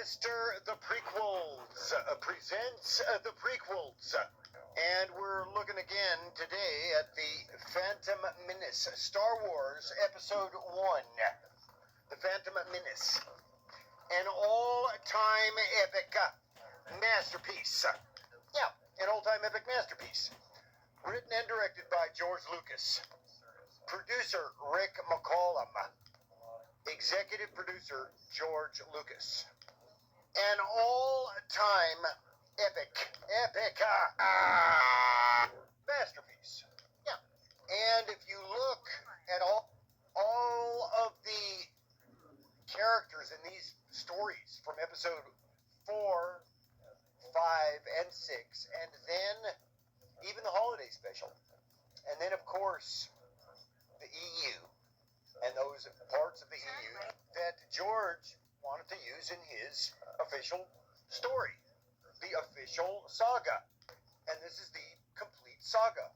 Mr. The Prequels presents The Prequels. And we're looking again today at the Phantom Menace, Star Wars Episode 1. The Phantom Menace. An all-time epic masterpiece. Yeah, an all-time epic masterpiece. Written and directed by George Lucas. Producer Rick McCallum. Executive producer George Lucas. An all-time epic masterpiece. Yeah. And if you look at all of the characters in these stories from episode 4, 5, and 6, and then even the holiday special, and then of course the EU, and those parts of the EU that George wanted to use in his official story, the official saga. And this is the complete saga.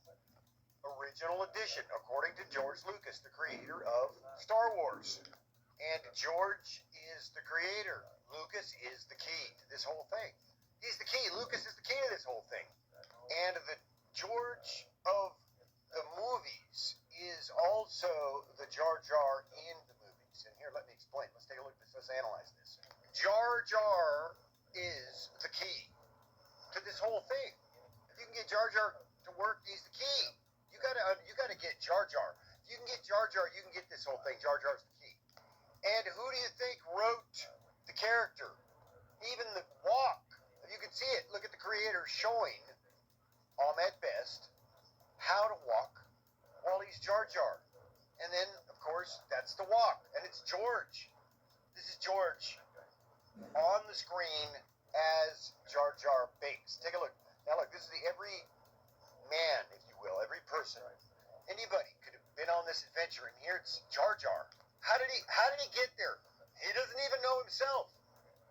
Original edition, according to George Lucas, the creator of Star Wars. And George is the creator. Lucas is the key to this whole thing. He's the key. Lucas is the key to this whole thing. And the George of the movies is also the Jar Jar in the movies. And here, let me explain. Let's take a look at this. Let's analyze this. Jar Jar is the key to this whole thing. If you can get Jar Jar to work, he's the key. You gotta get Jar Jar. If you can get Jar Jar, you can get this whole thing. Jar Jar's the key. And who do you think wrote the character? Even the walk. If you can see it, look at the creator showing Ahmed Best how to walk while he's Jar Jar. And then, of course, that's the walk. And it's George. This is George on the screen as Jar Jar Binks. Take a look. Now look, this is every man, if you will, every person. Anybody could have been on this adventure, and here it's Jar Jar. How did he get there? He doesn't even know himself.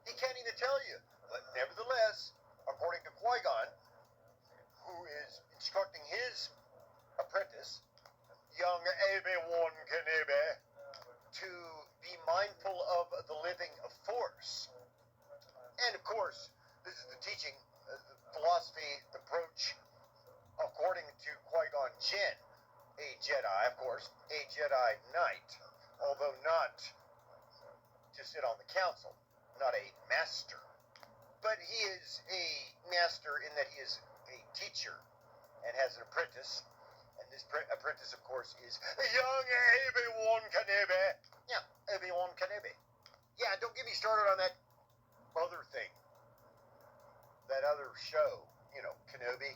He can't even tell you. But nevertheless, according to Qui-Gon, who is instructing his apprentice, young Obi-Wan Kenobi, to be mindful of the living Force. And of course, this is the teaching, the philosophy, the approach, according to Qui-Gon Jinn, a Jedi, of course, a Jedi Knight, although not to sit on the council, not a master. But he is a master in that he is a teacher and has an apprentice. And this apprentice, of course, is young Obi-Wan Kenobi. Yeah, Obi-Wan Kenobi. Yeah, don't get me started on that other thing. That other show, Kenobi.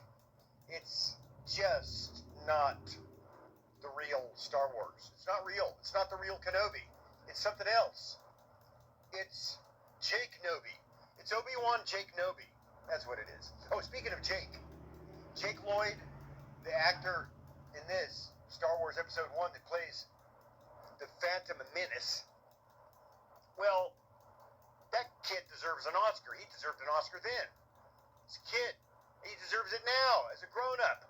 It's just not the real Star Wars. It's not real. It's not the real Kenobi. It's something else. It's Jake Nobi. It's Obi-Wan Jake Nobi. That's what it is. Oh, speaking of Jake Lloyd, the actor in this Star Wars Episode 1 that plays the Phantom Menace, well, that kid deserves an Oscar. He deserved an Oscar then. This kid, he deserves it now as a grown-up.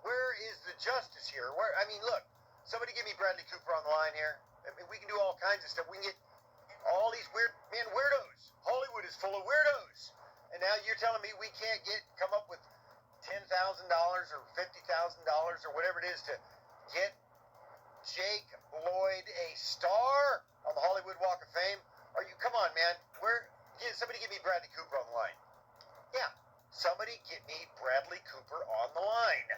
Where is the justice here? Look, somebody give me Bradley Cooper on the line here. We can do all kinds of stuff. We can get all these weirdos. Hollywood is full of weirdos. And now you're telling me we can't come up with $10,000 or $50,000 or whatever it is to get Jake Lloyd a star on the Hollywood Walk of Fame? Come on, man. Somebody give me Bradley Cooper on the line. Yeah, somebody get me Bradley Cooper on the line.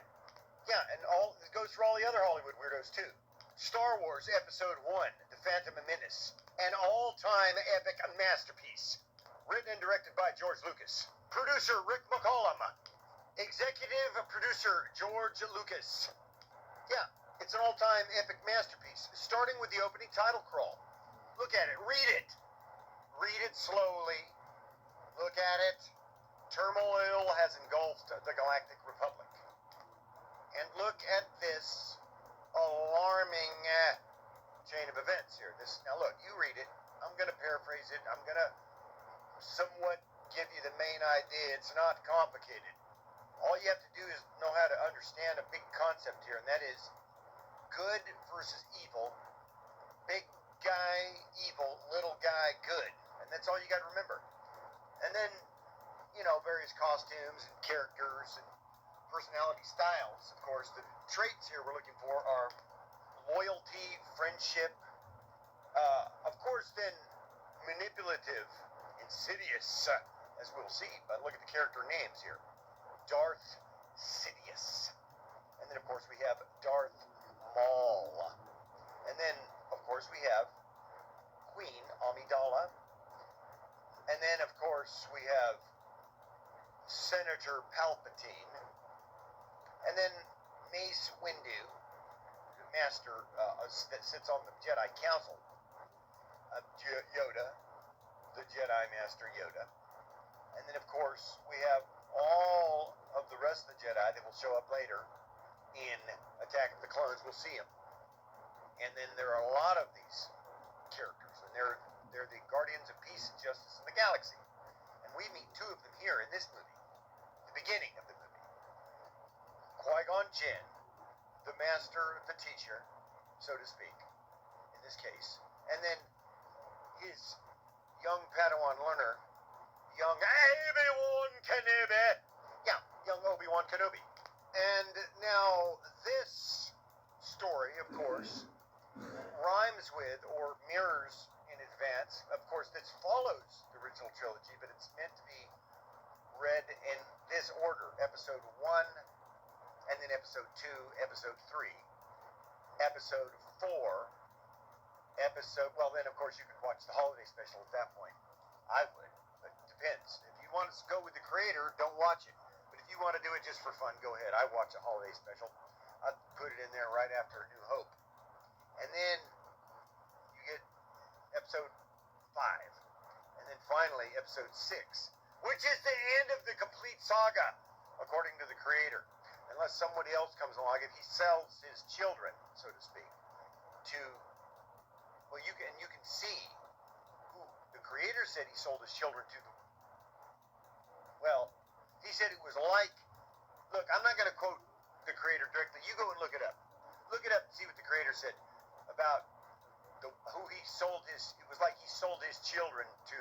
Yeah, and it goes for all the other Hollywood weirdos too. Star Wars Episode 1, The Phantom Menace, an all-time epic masterpiece. Written and directed by George Lucas. Producer Rick McCallum. Executive producer George Lucas. Yeah, it's an all-time epic masterpiece, starting with the opening title crawl. Look at it. Read it. Read it slowly. Look at it. Turmoil has engulfed the Galactic Republic. And look at this alarming chain of events here. Now look, you read it. I'm going to paraphrase it. I'm going to somewhat give you the main idea. It's not complicated. All you have to do is know how to understand a big concept here, and that is good versus evil. Big guy evil, little guy good. And And that's all you got to remember. And then, various costumes and characters and personality styles. Of course, the traits here we're looking for are loyalty, friendship, of course, then manipulative, insidious, as we'll see. But look at the character names here. Darth Sidious. And then, of course, we have Darth Maul. And then, of course, we have Queen Amidala. And then, of course, we have Senator Palpatine. And then Mace Windu, the master that sits on the Jedi Council. Yoda, the Jedi Master Yoda. And then, of course, we have all of the rest of the Jedi that will show up later in Attack of the Clones. We'll see them. And then there are a lot of these characters, and they're the guardians of peace and justice in the galaxy. And we meet two of them here in this movie, the beginning of the movie. Qui-Gon Jinn, the master, the teacher, so to speak, in this case. And then his young Padawan learner, young Obi-Wan Kenobi. Yeah, young Obi-Wan Kenobi. And now this story, of course, rhymes with or mirrors in advance. Of course, this follows the original trilogy, but it's meant to be read in this order. Episode 1, and then Episode 2, Episode 3, Episode 4, well, then, of course, you can watch the holiday special at that point. I would, but it depends. If you want to go with the creator, don't watch it. But if you want to do it just for fun, go ahead. I watch a holiday special. I'd put it in there right after A New Hope. And then you get Episode 5. And then finally, Episode 6, which is the end of the complete saga, according to the creator. Unless somebody else comes along, if he sells his children, so to speak, to... Well, you can see who the creator said he sold his children to. Well, he said it was like, look, I'm not going to quote the creator directly. You go and look it up. Look it up and see what the creator said about who he sold his. It was like he sold his children to.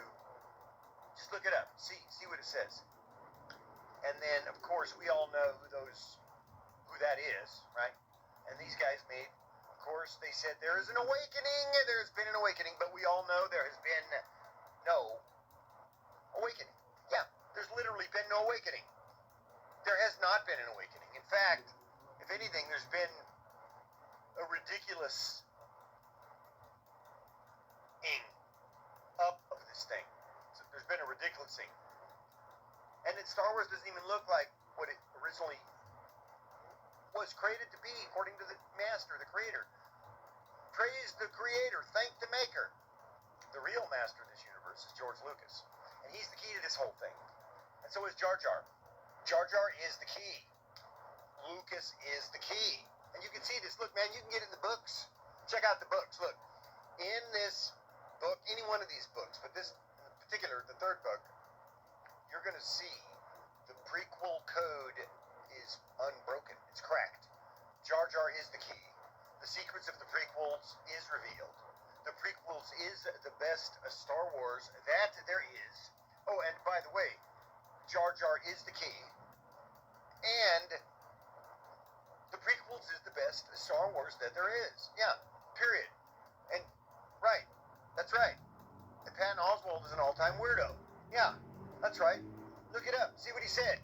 Just look it up. See what it says. And then, of course, we all know who that is, right? And these guys made. Of course, they said there is an awakening. There's been an awakening, but we all know there has been no awakening. Yeah, there's literally been no awakening. There has not been an awakening. In fact, if anything, there's been a ridiculous up of this thing. So there's been a ridiculous thing. And Star Wars doesn't even look like what it originally was created to be, according to the master, the creator. Praise the creator, thank the maker. The real master of this universe is George Lucas. And he's the key to this whole thing. And so is Jar Jar. Jar Jar is the key. Lucas is the key. And you can see this. Look, man, you can get it in the books. Check out the books. Look, in this book, any one of these books, but this in particular, the third book, you're going to see the prequel code is unbroken. It's cracked. Jar Jar is the key. The secrets of the prequels is revealed. The prequels is the best Star Wars that there is. Oh, and by the way, Jar Jar is the key. And the prequels is the best Star Wars that there is. Yeah, period. And, right, that's right. And Patton Oswalt is an all-time weirdo. Yeah, that's right. Look it up. See what he said.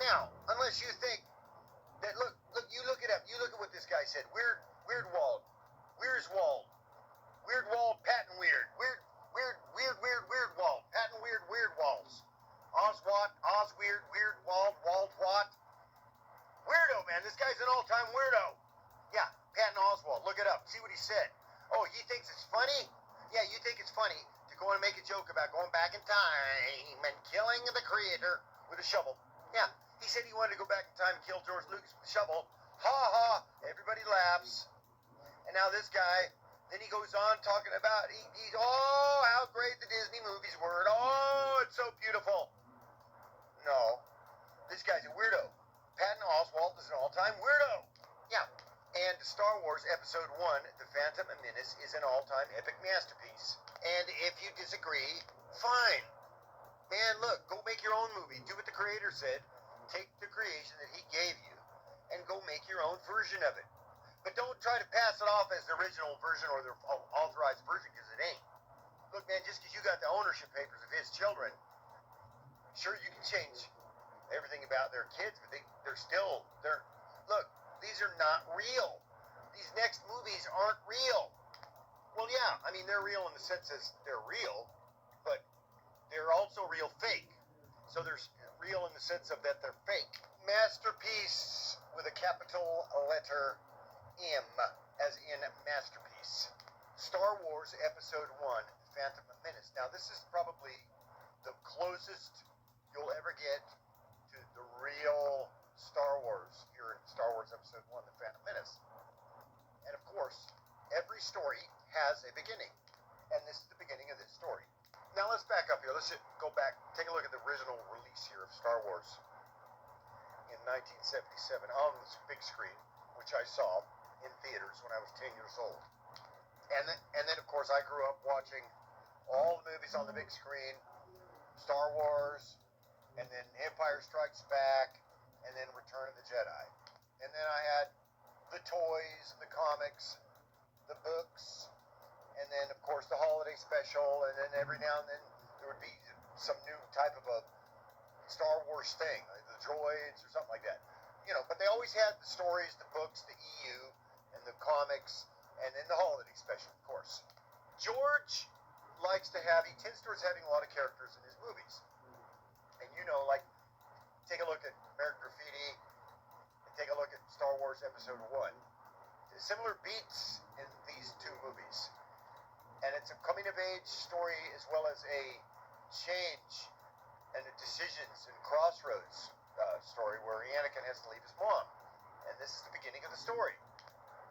Now, unless you think that, look, you look it up. You look at what this guy said. Weirdwald, Patton Weirdwald, Patton Weirdwalds, Osweird, Wald, weirdo, man. This guy's an all-time weirdo. Yeah, Patton Oswalt. Look it up. See what he said. Oh, he thinks it's funny? Yeah, you think it's funny to go and make a joke about going back in time and killing the creator with a shovel. Yeah, he said he wanted to go back in time and kill George Lucas with a shovel. Ha ha, everybody laughs. And now this guy, then he goes on talking about, oh, how great the Disney movies were. Oh, it's so beautiful. No, this guy's a weirdo. Patton Oswalt is an all-time weirdo. Yeah, and Star Wars Episode 1, The Phantom Menace, is an all-time epic masterpiece. And if you disagree, fine. Man, look, go make your own movie. Do what the creator said. Take the creation that he gave you and go make your own version of it. But don't try to pass it off as the original version or the authorized version, because it ain't. Look, man, just because you got the ownership papers of his children, sure, you can change everything about their kids, but look, these are not real. These next movies aren't real. Well, yeah, I mean, they're real in the sense as they're real, but they're also real fake. So they're real in the sense of that they're fake. Masterpiece with a capital letter M, as in masterpiece. Star Wars Episode 1, Phantom Menace. Now, this is probably the closest you'll ever get to the real Star Wars here in Star Wars Episode 1, The Phantom Menace. And of course, every story has a beginning. And this is the beginning of this story. Now let's back up here. Let's go back, take a look at the original release here of Star Wars in 1977 on this big screen, which I saw in theaters when I was 10 years old. And then of course, I grew up watching all the movies on the big screen, Star Wars, and then Empire Strikes Back, and then Return of the Jedi. And then I had the toys, the comics, the books, and then, of course, the holiday special, and then every now and then there would be some new type of a Star Wars thing, like the droids or something like that. You know, but they always had the stories, the books, the EU, and the comics, and then the holiday special, of course. George he tends towards having a lot of characters in his movies. And you know, like, take a look at American Graffiti, and take a look at Star Wars Episode 1. Similar beats in these two movies. And it's a coming-of-age story as well as a change and a decisions and crossroads story where Anakin has to leave his mom. And this is the beginning of the story.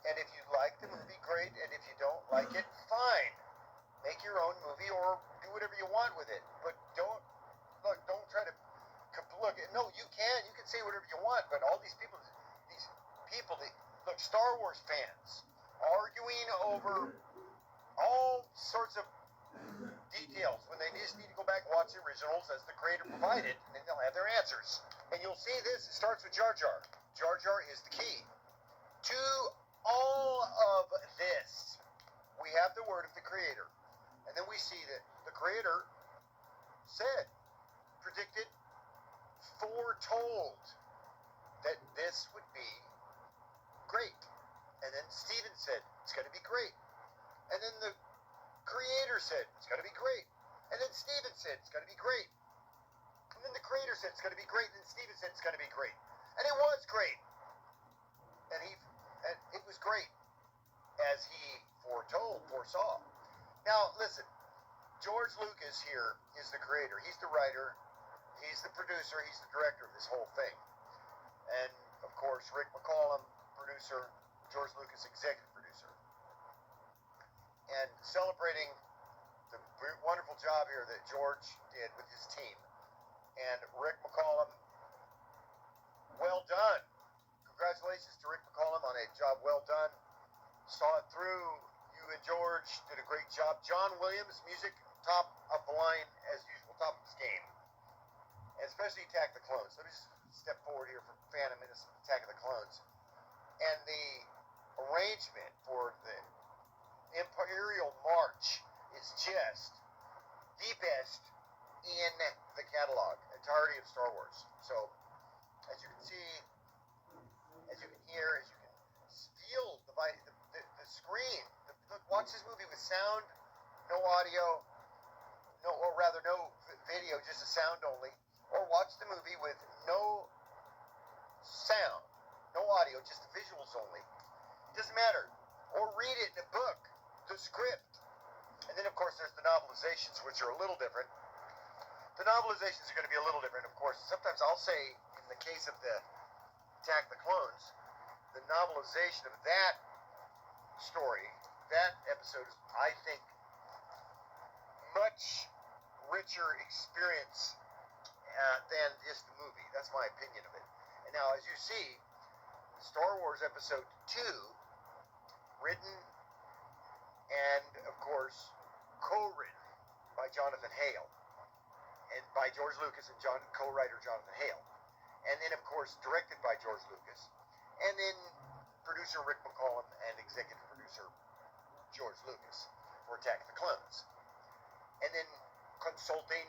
And if you like the movie, great. And if you don't like it, fine. Make your own movie or do whatever you want with it. But don't try to look. No, you can say whatever you want. But all these people, look, Star Wars fans arguing over all sorts of details when they just need to go back and watch the originals as the creator provided, and then they'll have their answers. And you'll see this. It starts with Jar Jar. Jar Jar is the key to all of this. We have the word of the creator. And then we see that the creator predicted, foretold that this would be great. And then Steven said, it's going to be great. And then the creator said, it's going to be great. And then Steven said, it's going to be great. And then the creator said, it's going to be great. And then Steven said, it's going to be great. And it was great. And it was great, as he foresaw. Now, listen, George Lucas here is the creator. He's the writer. He's the producer. He's the director of this whole thing. And, of course, Rick McCallum, producer, George Lucas, executive producer. And celebrating the wonderful job here that George did with his team. And Rick McCallum, well done. Congratulations to Rick McCallum on a job well done. Saw it through. You and George did a great job. John Williams, music, top of the line as usual, top of his game. And especially Attack the Clones. Let me just step forward here for Phantom Menace, Attack of the Clones. And the arrangement for the Imperial March is just the best in the catalog, entirety of Star Wars. So, as you can see, as you can hear, as you can feel the screen. Watch this movie with sound, no audio, no video, just a sound only. Or watch the movie with no sound, no audio, just the visuals only. It doesn't matter. Or read it in a book, the script. And then, of course, there's the novelizations, which are a little different. The novelizations are going to be a little different, of course. Sometimes I'll say, in the case of the Attack the Clones, the novelization of that story, that episode is, I think, much richer experience than just the movie. That's my opinion of it. And now, as you see, Star Wars Episode 2, written and, of course, co-written by Jonathan Hale. George Lucas and co-writer Jonathan Hale. And then, of course, directed by George Lucas. And then producer Rick McCallum and executive producer George Lucas for Attack of the Clones. And then consulting,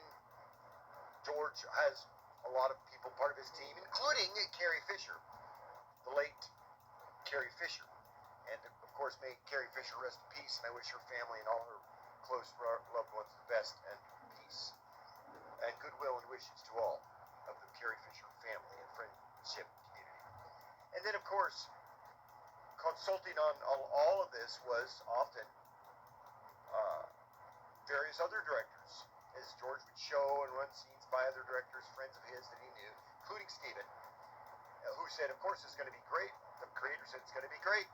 George has a lot of people part of his team, including Carrie Fisher, the late Carrie Fisher. And, of course, may Carrie Fisher rest in peace, and I wish her family and all her close loved ones the best and peace and goodwill and wishes to all of the Carrie Fisher family and friendship community. And then, of course, consulting on all of this was often various other directors, as George would show and run scenes by other directors, friends of his that he knew, including Steven, who said, of course, it's going to be great. The creator said it's going to be great.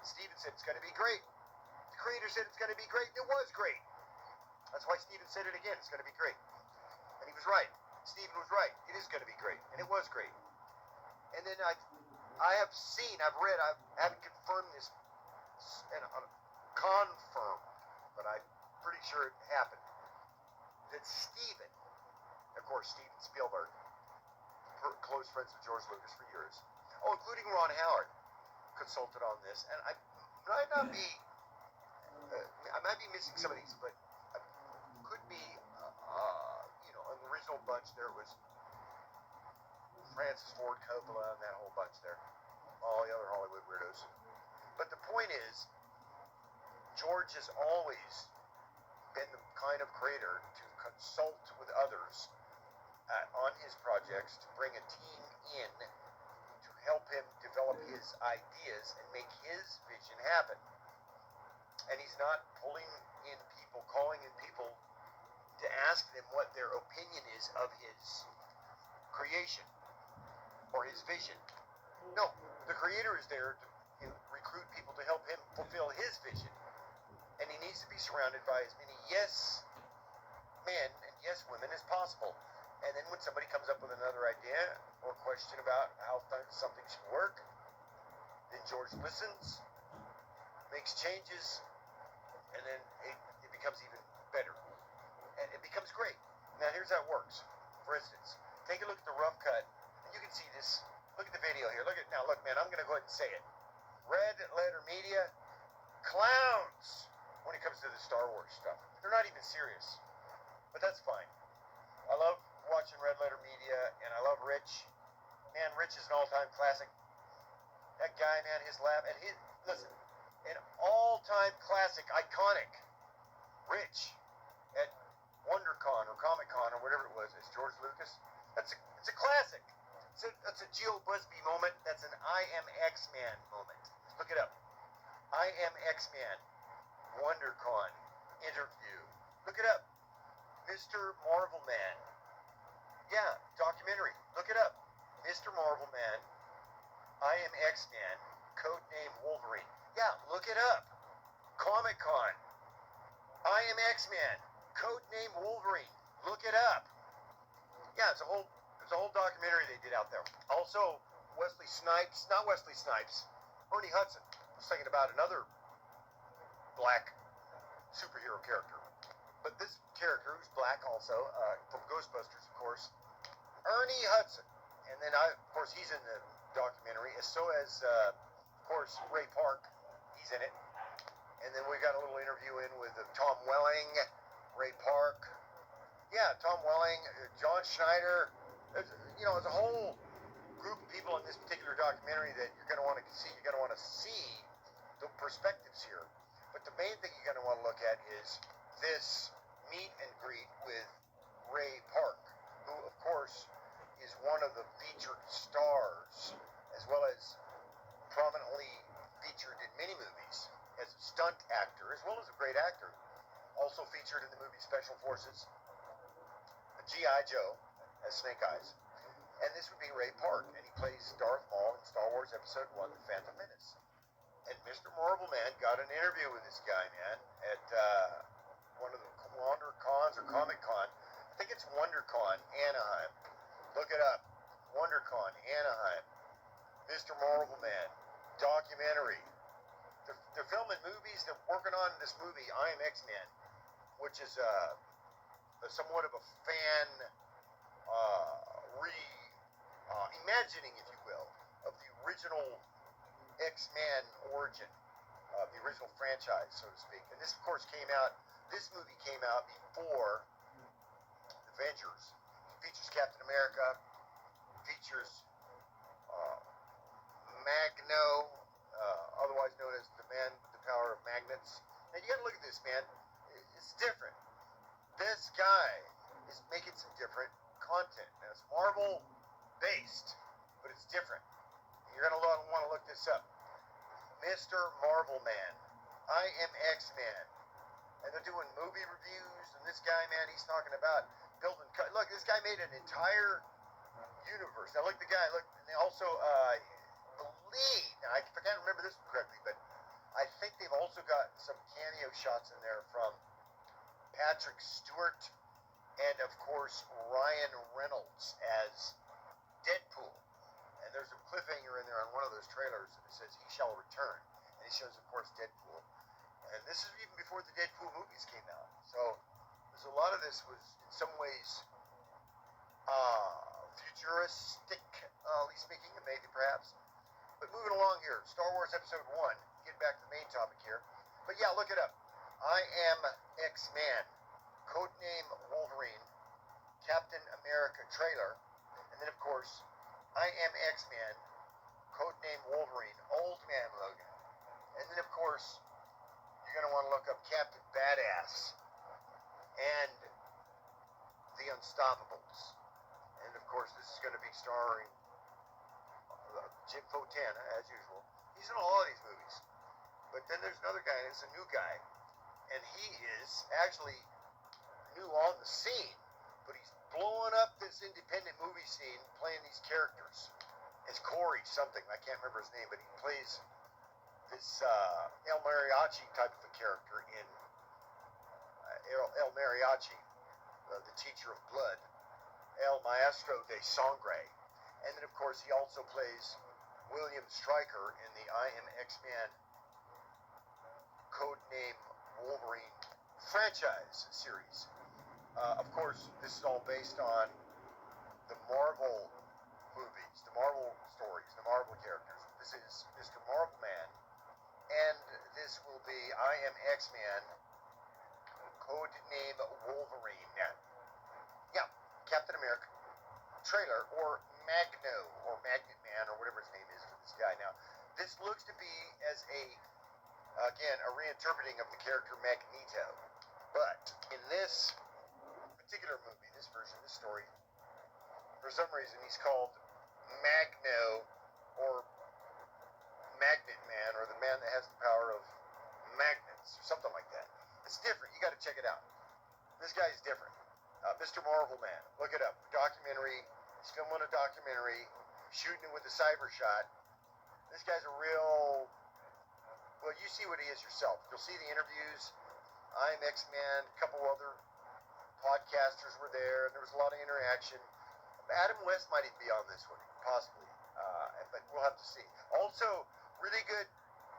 Steven said it's going to be great. The creator said it's going to be great, and it was great. That's why Steven said it again. It's going to be great. And he was right. Steven was right. It is going to be great, and it was great. And then I have seen, I've read, I haven't confirmed this, and confirmed, but I'm pretty sure it happened, that Steven, of course, Steven Spielberg, close friends with George Lucas for years, including Ron Howard, consulted on this, and I might be missing some of these, but I could be, in the original bunch there was Francis Ford Coppola and that whole bunch there, all the other Hollywood weirdos. But the point is, George has always been the kind of creator to consult with others on his projects, to bring a team in to help him develop his ideas and make his vision happen. And he's not pulling in people, calling in people to ask them what their opinion is of his creation or his vision. No, the creator is there to recruit people to help him fulfill his vision. And he needs to be surrounded by as many yes men and yes women as possible. And then when somebody comes up with another idea or question about how something should work, then George listens, makes changes, and then it becomes even better. And it becomes great. Now here's how it works. For instance, take a look at the rough cut, and you can see this. Look at the video here. Look, man, I'm going to go ahead and say it. Red Letter Media, clowns when it comes to the Star Wars stuff. They're not even serious. But that's fine. I love watching Red Letter Media, and I love Rich. Man, Rich is an all-time classic. That guy, man, his laugh, and listen, an all-time classic, iconic Rich at WonderCon or Comic-Con or whatever it was, as George Lucas. It's a classic. It's a Geo Busby moment. That's an I Am X-Man moment. Look it up. I Am X-Man. WonderCon interview. Look it up. Mr. Marvel Man. Yeah, documentary. Look it up. Mr. Marvel Man. I Am X-Man. Codename Wolverine. Yeah, look it up. Comic-Con. I Am X-Man. Codename Wolverine. Look it up. Yeah, it's a whole documentary they did out there. Also, Wesley Snipes. Not Wesley Snipes. Ernie Hudson. I was thinking about another black superhero character. But this character, who's black also, from Ghostbusters, of course, Ernie Hudson. And then, of course, he's in the documentary, so as, of course, Ray Park. He's in it. And then we got a little interview in with Tom Welling, Ray Park. Yeah, Tom Welling, John Schneider. There's a whole group of people in this particular documentary that you're going to want to see. You're going to want to see the perspectives here. But the main thing you're going to want to look at is this meet and greet with Ray Park, who, of course, is one of the featured stars, as well as prominently featured in many movies as a stunt actor, as well as a great actor. Also featured in the movie Special Forces, G.I. Joe, as Snake Eyes. And this would be Ray Park, and he plays Darth Maul in Star Wars Episode 1, The Phantom Menace. And Mr. Marvel Man got an interview with this guy, man, at one of the WonderCons or Comic-Con. I think it's WonderCon, Anaheim. Look it up. WonderCon, Anaheim. Mr. Marvel Man. Documentary. They're filming movies. They're working on this movie, I Am X-Man, which is somewhat of a fan imagining, if you will, of the original X-Men origin, the original franchise, so to speak. And this, of course, this movie came out before Avengers. It features Captain America, features Magneto, otherwise known as the man with the power of magnets. And you gotta look at this, man. It's different. This guy is making some different content. Now, it's Marvel based, but it's different. You're gonna want to look this up. Mr. Marvel Man, I Am X-Man, and they're doing movie reviews. And this guy, man, he's talking about building. Look, this guy made an entire universe. Now, look, the guy. Look, and they also believe. Now, I can't remember this correctly, but I think they've also got some cameo shots in there from Patrick Stewart and, of course, Ryan Reynolds as Deadpool. And there's a cliffhanger in there on one of those trailers that says he shall return. And he shows, of course, Deadpool. And this is even before the Deadpool movies came out. So there's a lot of this was in some ways futuristic, at least speaking, maybe perhaps. But moving along here, Star Wars Episode 1, getting back to the main topic here. But yeah, look it up. I Am X-Man, Codename Wolverine, Captain America trailer, and then of course, I Am X-Man, Codename Wolverine, Old Man Logan. And then of course, you're going to want to look up Captain Badass and The Unstoppables. And of course, this is going to be starring Jim Fontana, as usual. He's in all of these movies. But then there's another guy, and it's a new guy. And he is actually new on the scene, but he's blowing up this independent movie scene playing these characters. It's Corey something, I can't remember his name, but he plays this El Mariachi type of a character in El Mariachi, the teacher of blood, El Maestro de Sangre. And then, of course, he also plays William Stryker in the I Am X-Man Codename Wolverine franchise series. Of course, this is all based on the Marvel movies, the Marvel stories, the Marvel characters. This is Mr. Marvel Man, and this will be I Am X-Man Codename Wolverine. Yeah, Captain America trailer, or Magno, or Magnet Man, or whatever his name is for this guy. Now, this looks to be as again, a reinterpreting of the character Magneto. But in this particular movie, this version, this story, for some reason he's called Magno, or Magnet Man, or the man that has the power of magnets, or something like that. It's different. You got to check it out. This guy's different. Mr. Marvel Man. Look it up. Documentary. He's filming a documentary, shooting it with a cyber shot. This guy's a real... Well, you see what he is yourself. You'll see the interviews. I'm X-Man. A couple other podcasters were there, and there was a lot of interaction. Adam West might even be on this one, possibly. But we'll have to see. Also, really good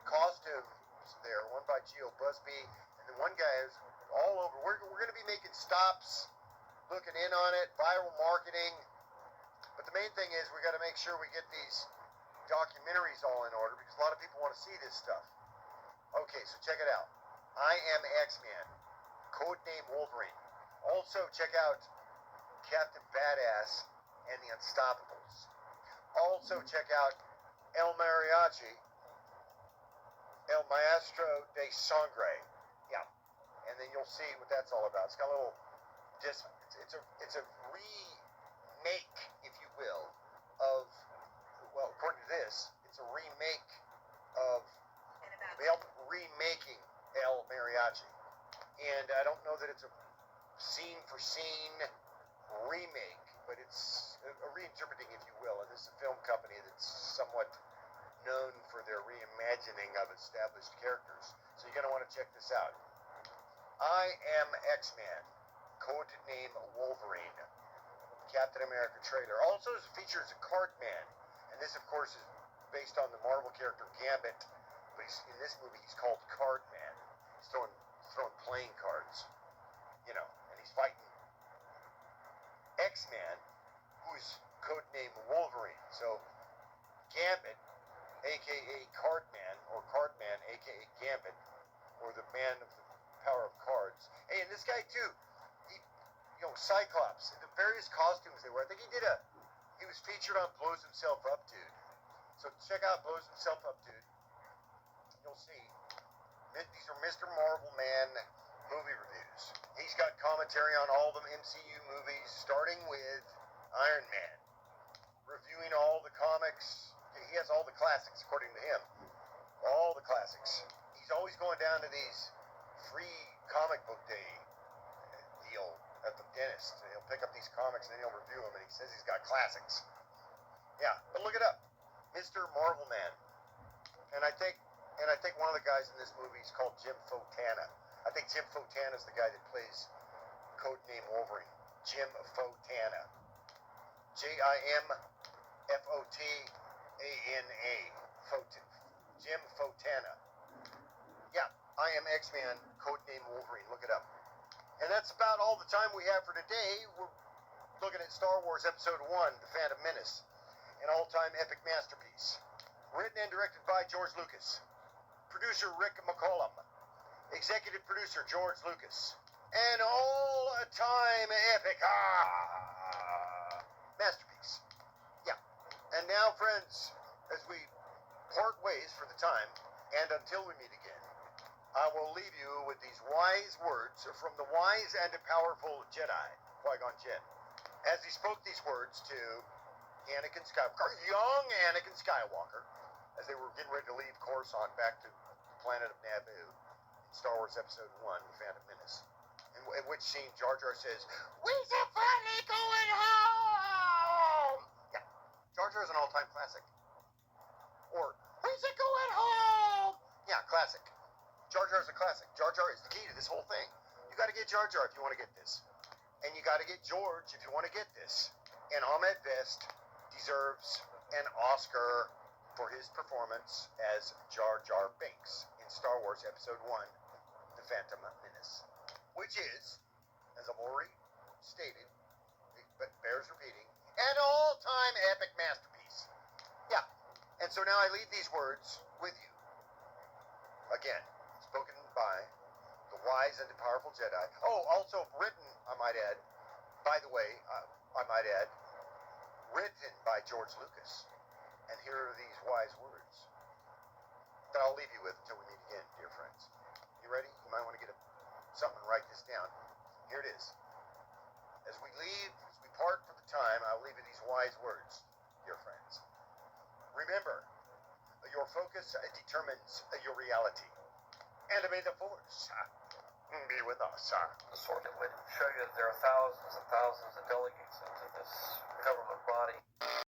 costumes there. One by Geo Busby, and then one guy is all over. We're going to be making stops, looking in on it, viral marketing. But the main thing is we got to make sure we get these documentaries all in order, because a lot of people want to see this stuff. Okay, so check it out. I Am X-Man, Codename Wolverine. Also, check out Captain Badass and The Unstoppables. Also, check out El Mariachi, El Maestro de Sangre. Yeah, and then you'll see what that's all about. It's got a little, it's a remake, if you will, of, well, according to this, it's a remake of remaking El Mariachi. And I don't know that it's a scene-for-scene remake, but it's a reinterpreting, if you will. And this is a film company that's somewhat known for their reimagining of established characters. So you're going to want to check this out. I Am X-Man, Codename Wolverine, Captain America trailer. Also features a card man. And this, of course, is based on the Marvel character Gambit. But in this movie, he's called Card Man. He's throwing playing cards, and he's fighting X-Man, was codenamed Wolverine. So Gambit, aka Cardman, or Cardman, aka Gambit, or the man of the power of cards. Hey, and this guy too, Cyclops, the various costumes they wear. I think he was featured on Blows Himself Up, Dude. So check out Blows Himself Up, Dude. You'll see. These are Mr. Marvel Man movie reviews. He's got commentary on all the MCU movies, starting with Iron Man. Reviewing all the comics. He has all the classics, according to him. All the classics. He's always going down to these free comic book day deal at the dentist. He'll pick up these comics and then he'll review them, and he says he's got classics. Yeah, but look it up. Mr. Marvel Man. And I think one of the guys in this movie is called Jim Fontana. I think Jim Fontana is the guy that plays codename Wolverine. Jim Fontana. Jimfotana. Jim Fontana. Yeah, I am X-Man, codename Wolverine. Look it up. And that's about all the time we have for today. We're looking at Star Wars Episode 1, The Phantom Menace, an all-time epic masterpiece. Written and directed by George Lucas. Producer Rick McCollum. Executive producer George Lucas. An all-time epic masterpiece. Yeah. And now, friends, as we part ways for the time, and until we meet again, I will leave you with these wise words from the wise and powerful Jedi, Qui-gon Jinn, as he spoke these words to Anakin Skywalker, young Anakin Skywalker, as they were getting ready to leave Coruscant back to the planet of Naboo in Star Wars Episode 1, The Phantom Menace. In which scene Jar Jar says, "We're finally going home!" Yeah, Jar Jar is an all-time classic. Or, "We're going home!" Yeah, classic. Jar Jar is a classic. Jar Jar is the key to this whole thing. You got to get Jar Jar if you want to get this. And you got to get George if you want to get this. And Ahmed Best deserves an Oscar for his performance as Jar Jar Binks in Star Wars Episode 1, The Phantom Menace. Which is, as I've already stated, but bears repeating, an all-time epic masterpiece. Yeah. And so now I leave these words with you. Again, spoken by the wise and powerful Jedi. Oh, also written, I might add, by the way, written by George Lucas. And here are these wise words that I'll leave you with until we meet again, dear friends. You ready? You might want to get something, write this down. Here it is. As we part for the time, I'll leave you these wise words, dear friends. Remember, your focus determines your reality. And may the Force be with us. The sword will show you